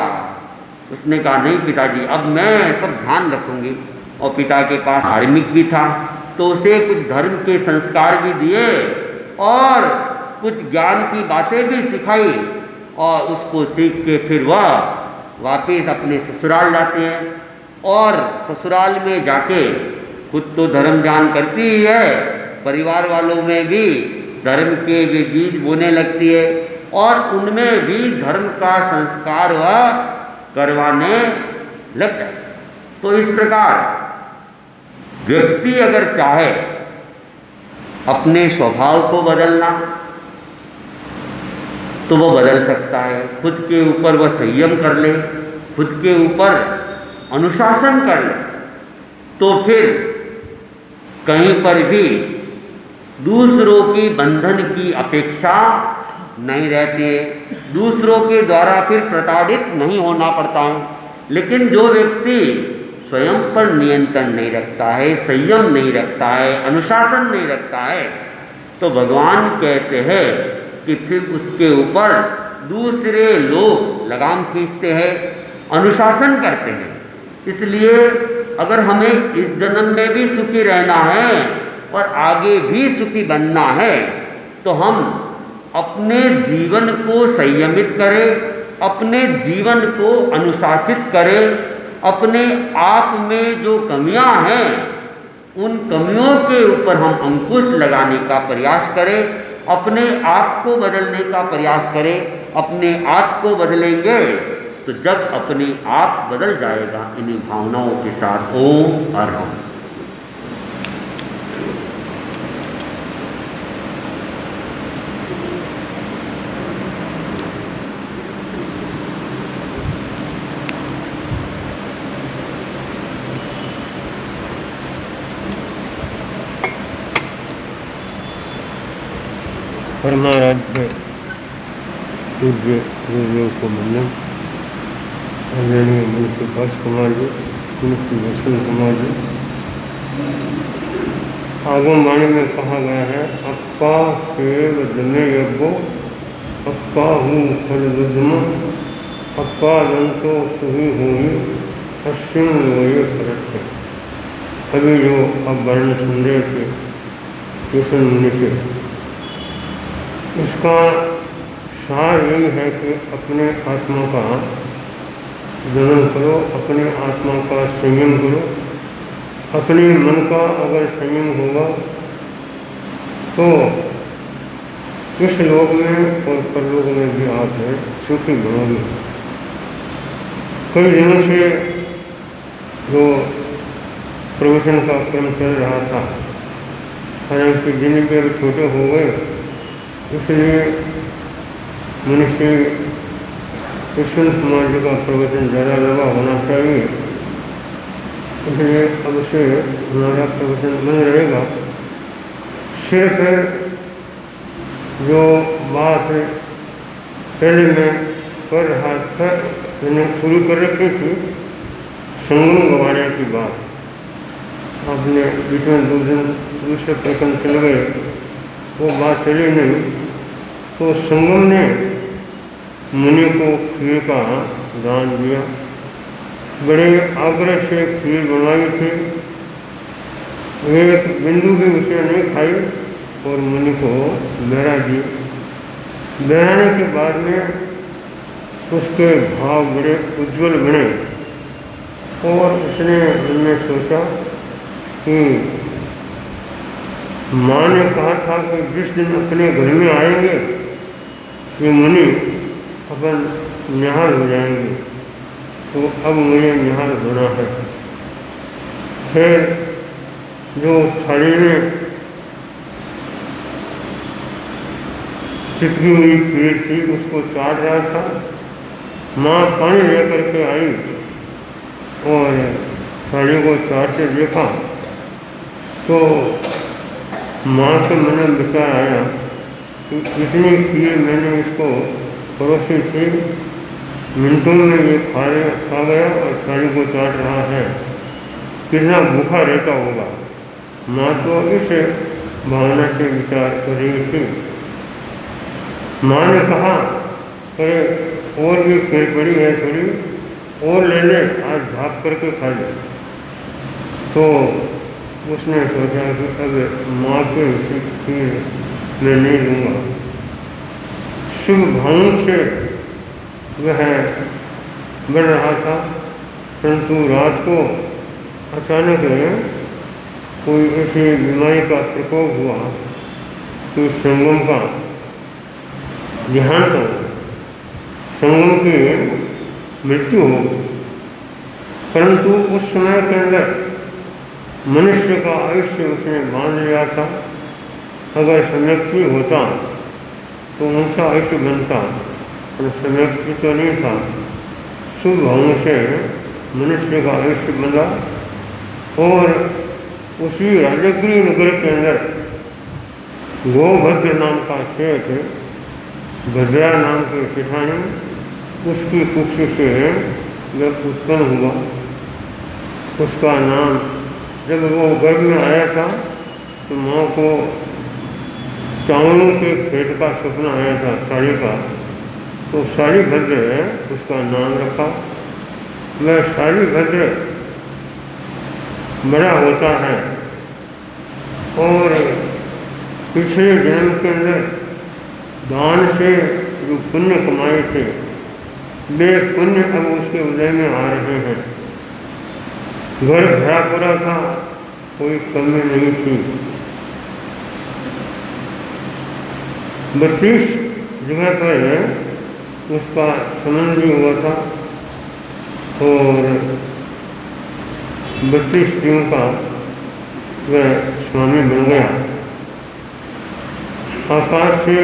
उसने कहा नहीं पिताजी, अब मैं सब ध्यान रखूंगी। और पिता के पास धार्मिक भी था तो उसे कुछ धर्म के संस्कार भी दिए और कुछ ज्ञान की बातें भी सिखाई और उसको सीख के फिर वह वापस अपने ससुराल जाते हैं। और ससुराल में जाके खुद तो धर्म ज्ञान करती ही है, परिवार वालों में भी धर्म के वे बीज बोने लगती है और उनमें भी धर्म का संस्कार वह करवाने लग जाए। तो इस प्रकार व्यक्ति अगर चाहे अपने स्वभाव को बदलना तो वो बदल सकता है। खुद के ऊपर वह संयम कर ले, खुद के ऊपर अनुशासन कर ले, तो फिर कहीं पर भी दूसरों की बंधन की अपेक्षा नहीं रहती है, दूसरों के द्वारा फिर प्रताड़ित नहीं होना पड़ता है। लेकिन जो व्यक्ति स्वयं पर नियंत्रण नहीं रखता है, संयम नहीं रखता है, अनुशासन नहीं रखता है, तो भगवान कहते हैं कि फिर उसके ऊपर दूसरे लोग लगाम खींचते हैं, अनुशासन करते हैं। इसलिए अगर हमें इस जन्म में भी सुखी रहना है और आगे भी सुखी बनना है तो हम अपने जीवन को संयमित करें, अपने जीवन को अनुशासित करें, अपने आप में जो कमियां हैं उन कमियों के ऊपर हम अंकुश लगाने का प्रयास करें, अपने आप को बदलने का प्रयास करें। अपने आप को बदलेंगे तो जब अपने आप बदल जाएगा इन्हीं भावनाओं के साथ। ओम और हम। परमाराध्य पूज्य गुरुदेव को वंदन। आदरणीय मनुष्य प्रकाश कुमार जी, मनुष्य वसंत कुमार जी। आगम वाणी में कहा गया है, अक्का सेव दमे यज्ञो अक्का हूँ फल दुद्म अक्का दंतो सुही हुई अश्विन लोये फरत। अभी जो अब वर्ण सुन रहे थे कृष्ण मुनि से, इसका सार यही है कि अपने आत्मा का जनन करो, अपने आत्मा का संयम करो। अपने मन का अगर संयम होगा तो इस लोक में और परलोक में भी आप सुखी बनोगे। कई दिनों से जो प्रवचन का क्रम चल रहा था, हालांकि दिन पे छोटे हो गए, इसलिए मनुष्य कृष्ण कुमार जी का प्रवचन ज़्यादा लंबा होना चाहिए, इसलिए अब से हमारा प्रवचन बंद रहेगा। सिर्फ जो बात पहले मैं कर रहा था, मैंने शुरू कर रखी थी संगम गंवाने की बात। आपने बीच में 2 दिन दूसरे प्रकरण चल गए, वो बात चली नहीं। तो संगम ने मुनि को खीर का दान दिया, बड़े आग्रह से खीर बनवाई थी। एक बिंदु भी उसे नहीं खाई और मुनि को बहरा दी। बहराने के बाद में उसके भाव बड़े उज्ज्वल बने और उसने उनमें सोचा कि माँ ने कहा था कि जिस दिन अपने घर में आएंगे ये मुनि अपन निहाल हो जाएंगे, तो अब मुझे निहाल होना है। फिर जो थाली में चिपकी हुई खीर थी उसको चाट रहा था। माँ पानी लेकर के आई और थाली को चाटते देखा तो माँ के मन में विचार आया कि इतनी खीर मैंने इसको परोसी थी, मिनटों में ये खा गया और थाली को चाट रहा है, कितना भूखा रहता होगा। माँ तो इस भावना से विचार कर रही थी। माँ ने कहा, अरे और भी खीर पड़ी है, थोड़ी और ले ले, आज भाग करके खा ले। तो उसने सोचा कि अब माँ के खीर मैं नहीं लूँगा। शुभ भाव से वह बढ़ रहा था, परंतु रात को अचानक कोई ऐसी बीमारी का प्रकोप हुआ कि संगम का देहांत हो, संगम की मृत्यु हो गई। परंतु उस समय के अंदर मनुष्य का आयुष्य उसने बांध लिया था। अगर सम्यक्ति होता तो उनका आयुष्य बनता, पर सम्यक्ति तो नहीं था। शुभ भाव से मनुष्य का आयुष्य बंधा और उसी राजगृह नगर के अंदर गोभद्र नाम का सेठ, भद्रा नाम के सेठानी, उसकी कुक्ष से जब उत्पन्न हुआ, उसका नाम, जब वो गर्भ में आया था तो माँ को चावलों के खेत का सपना आया था, साड़ी का, तो शालीभद्र उसका नाम रखा। वह शालीभद्र बड़ा होता है और पिछले जन्म के अंदर दान से जो पुण्य कमाए थे, वे पुण्य अब उसके उदय में आ रहे हैं। घर भरा पूरा था, कोई कमी नहीं थी। 32 जगह पर उसका संबंधी हुआ था और 32 स्त्रियों का वह स्वामी बन गया। आकाश से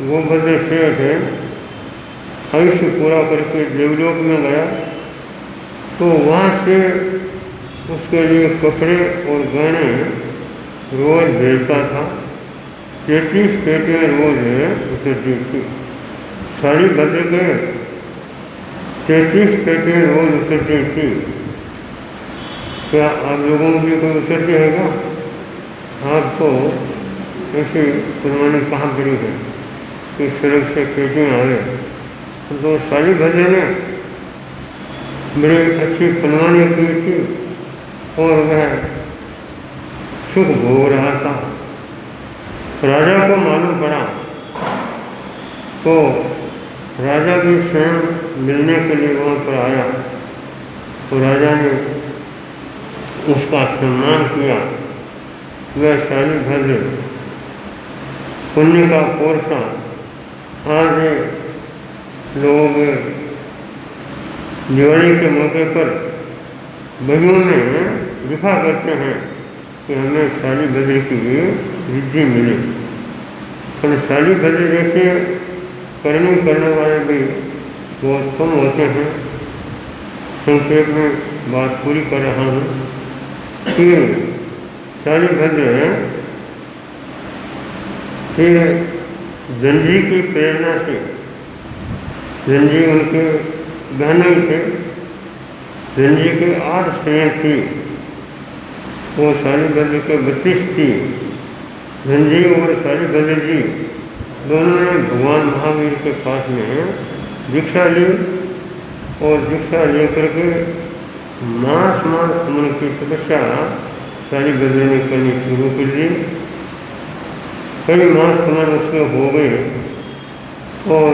गोभद्र सेठ आयुष्य पूरा करके देवलोक में गया तो वहाँ से उसके लिए कपड़े और गहने रोज भेजता था। 33 पेटियाँ रोज उतरती थी। शालिभद्र के 33 पेटियाँ रोज उतरती थी। क्या आप लोगों की कोई उतरती है क्या? आपको ऐसी कुर्बानी कहाँ पड़ी है कि सड़क से पेटियाँ आए? तो शालिभद्र ने बड़ी अच्छी कुर्बानी की थी और वह सुख भोग रहा था। राजा को मालूम पड़ा तो राजा भी स्वयं मिलने के लिए वहाँ पर आया। तो राजा ने उसका सम्मान किया। वह शालिभद्र पुण्य का पोरसा आज लोग दिवाली के मौके पर बगियों में लिखा करते हैं कि हमें शालिभद्र की रिद्धि मिली। पर शालिभद्र जैसे करनी करने वाले भी बहुत कम होते हैं। संक्षेप में बात पूरी कर रहा हूँ कि शालिभद्र के जंजी की प्रेरणा से, जंजी उनके बहने थे, जंजी के 8 स्त्रियाँ थी, वो शालिभद्र के 32 थी। जंजी और शालिभद्र जी दोनों ने भगवान महावीर के पास में दीक्षा ली और दीक्षा लेकर के मास कमल की तपस्या शालिभद्र ने करनी शुरू कर दी। कई मास कमल उसके हो गए और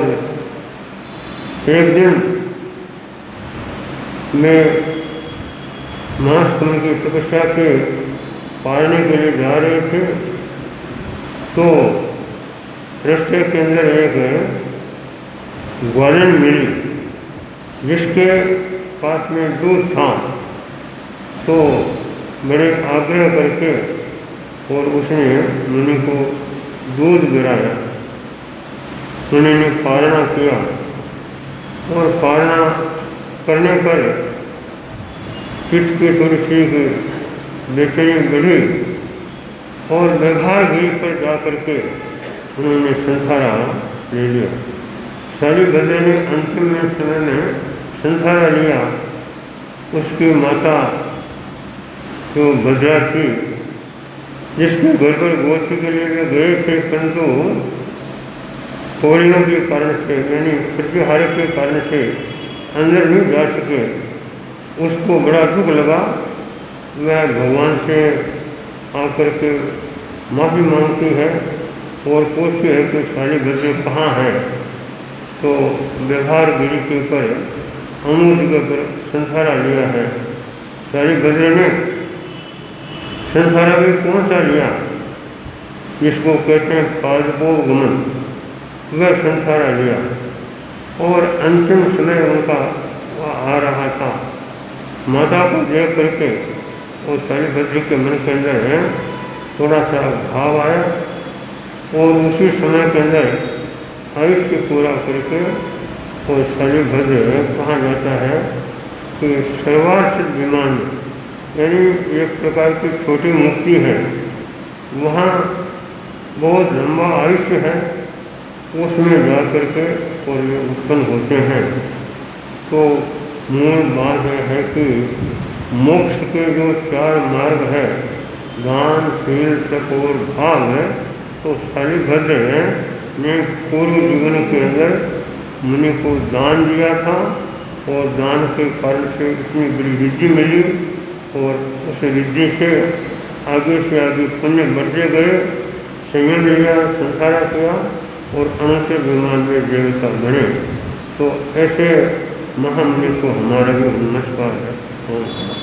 एक दिन में मास कमल की तपस्या के पालने के लिए जा रहे थे तो रास्ते के अंदर एक ग्वालन मिली जिसके पास में दूध था। तो बड़े आग्रह करके और उसने मुनि को दूध गिराया। मुनि ने पालना किया और पालना करने पर चित्त की थोड़ी सी बेचैनी बढ़ी और व्यवहारगिरी पर जा करके उन्होंने संसारा ले लिया। शालिभद्र ने अंतिम में समय में संसारा लिया। उसकी माता जो भद्रा थी, जिसके घर पर गोची के लिए वे गए थे, परंतु कोड़ियों के कारण से यानी प्रतिहार के कारण से अंदर नहीं जा सके, उसको बड़ा दुख लगा। वह भगवान से आकर के माफ़ी मांगती है और पूछती है कि शालिभद्र कहाँ है। तो व्यवहारगिरी के ऊपर अमूद के ऊपर संसारा लिया है। शालिभद्र ने संसारा भी कौन सा लिया जिसको कहते हैं पादपोगमन, वह संसारा लिया और अंतिम समय उनका आ रहा था। माता को देख करके और शालिभद्र के मन के अंदर थोड़ा सा भाव आया और उसी समय के अंदर आयुष्य पूरा करके और शालिभद्र कहा जाता है कि सर्वार्थ विमान यानी एक प्रकार की छोटी मुक्ति है, वहाँ बहुत लंबा आयुष्य है, उसमें जा करके और ये उत्पन्न होते हैं। तो मूल बात यह है कि मोक्ष के जो 4 मार्ग है, दान, शील, तप और भाव है, तो शालिभद्र ने पूर्व जीवन के अंदर मुनि को दान दिया था और दान के कारण से इतनी बड़ी रिद्धि मिली और उस रिद्धि से आगे पुण्य बढ़ते गए, संयम लिया, संसारा किया और अनंत विमान में देवता बने। तो ऐसे महामुनि को हमारा भी नमस्कार है।